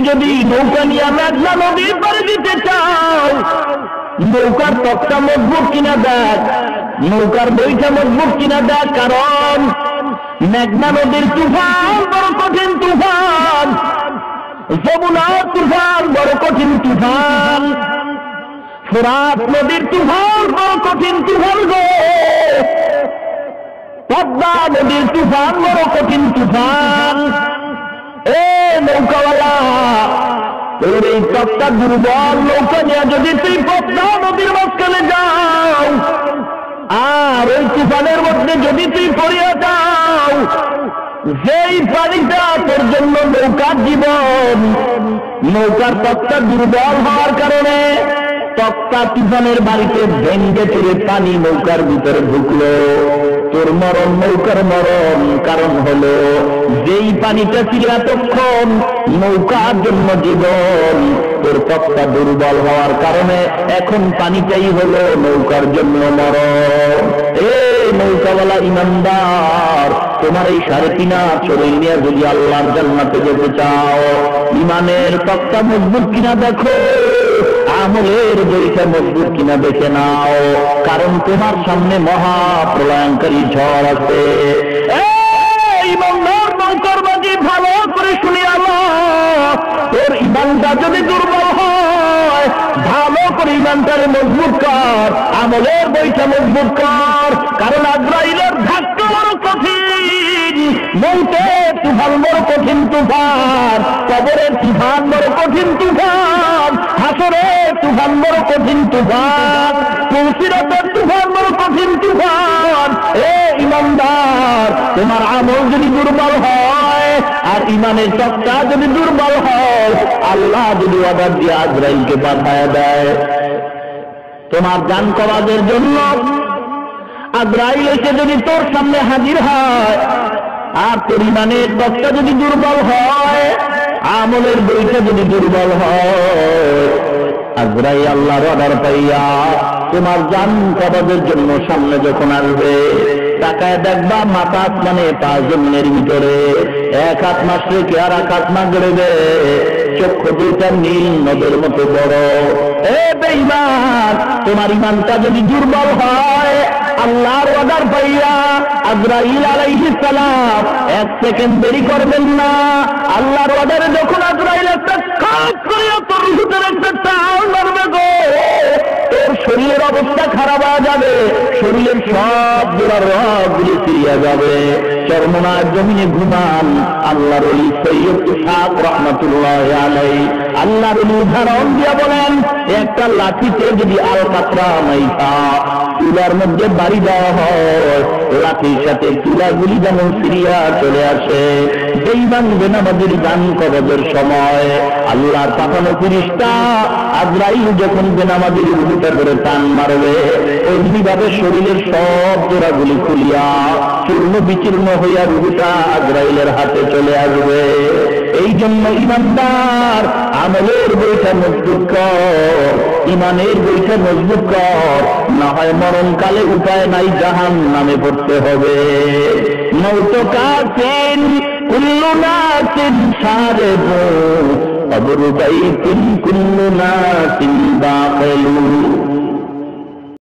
যদি নৌকা নিয়ে মেঘনা নদীর পাড়ে দিতে চাও, নৌকার তক্তা মজবুত কিনা দেখ, নৌকার বইটা মজবুত কিনা দেখ। কারণ মেঘনা নদীর তুফান বড় কঠিন তুফান, যমুনার তুফান বড় কঠিন তুফান, ফোরাত নদীর তুফান বড় কঠিন তুফান গো, পদ্মা নদীর তুফান বড় কঠিন তুফান। এ নৌকাওয়ালা, তোর এই তক্তা দুর্বল নৌকা নিয়ে যদি তুই পদ্মা নদীর মাঝখানে যাও, আর ওই তুফানের মধ্যে যদি তুই পড়িয়া যাও, যেই পানিটা তোর জন্য নৌকার জীবন, নৌকার তক্তা দুর্বল হওয়ার কারণে তক্তা তুফানের বাড়িতে ভেঙ্গে চুরে পানি নৌকার ভিতরে ঢুকলো, তোর মরণ নৌকার মরণ। কারণ হলো যেই পানিটা ছিল এতক্ষণ নৌকার জন্য জীবন, তোর তক্তা দুর্বল হওয়ার কারণে এখন পানিটাই হলো নৌকার জন্য মরণ। এই নৌকাওয়ালা ইমানদার, তোমার এই 3.5 শরীর নিয়ে যদি আল্লাহর জান্নাতে যেতে চাও, ইমানের তক্তা মজবুত কিনা দেখো, আমলের বইটা মজবুত কিনা দেখে নাও। কারণ তোমার সামনে মহা প্রলয়ঙ্কারী ঝড় আছে। ইমানদার নৌকার মাঝি, ভালো করে শুনি আল্লাহ, তোর ইমানটা যদি দুর্বল হয়, ভালো করে ইমানটারে মজবুত কর, আমলের বইটা মজবুত কর। কারণ আজরাইলের ধাক্কা বড় কঠিন, মৌতের তুফান বড় কঠিন তুফান, কবরের তুফান বড় কঠিন তুফান, হাসরের তুফান বড় কঠিন তুফান, তুলসিরাতের তুফান বড় কঠিন তুফান। এ ইমানদার, তোমার আমল যদি দুর্বল হয় আর ইমানের তক্তা যদি দুর্বল হয়, আল্লাহ যদি অর্ডার দিয়ে আজরাইলকে পাঠায় দেয় তোমার জান করাদের জন্য, আজরাইল এসে যদি তোর সামনে হাজির হয় আর তোর ইমানের তক্তা যদি দুর্বল হয়, আমলের বইটা যদি দুর্বল হয়, আজরাইল আল্লাহর অর্ডার পাইয়া তোমার জান করাদের জন্য সামনে যখন আসবে, তাকায় দেখবা মাথা আসমানে 5 জমিনের ভিতরে, এক হাত মাস রেখে আর এক হাত মা গড়বে, চক্ষু দুইটা নীল নদের মতো বড়। এ বেঈমান, তোমার ইমানটা যদি দুর্বল হয়, আল্লাহর অর্ডার পাইয়া আজরাইল আলাইহিস সালাম 1 সেকেন্ড দেরি করবেন না। আল্লাহর অর্ডারে যখন আজরাইল একটা কাজ করে তোর ভিতরে একটা টান মারবে গো, তোর শরীরের অবস্থা খারাপ হয়ে যাবে, শরীরের সব জোড়ার রগগুলি ছিঁড়িয়া যাবে। চরমনার জমিনে ঘুমান আল্লাহর ওলি সৈয়দ ইসহাক রাহমাতুল্লাহি আলাইহি, আল্লাহর ওলি উদাহরণ দিয়া বলেন, একটা লাঠিতে যদি আলকাতরা মাইখা চুলার মধ্যে বাড়ি দেওয়া হয়, লাঠির সাথে চুলাগুলি যেমন সিরিয়া চলে আসে। বেঈমান বেনামাজির জান কবজের সময় আল্লাহর পাঠানো ফেরেশতা আজরাইল যখন বেনামাজির উঠে করে টান মারবে, ওইভাবে শরীরের সব জোড়াগুলি খুলিয়া চূর্ণ বিচূর্ণ হইয়া রুহুটা আজরাইলের হাতে চলে আসবে। এই জন্য ইমানদার, আমলের বইটা মজবুত কর, ইমানের বইটা মজবুত কর, না হয় মরণকালে উপায় নাই, জাহান্নামে পড়তে হবে। মৌত কাফির কুল্লু নাসিন সারেবু, কবর বাইতুন কুল্লু নাসিন দাখিলু।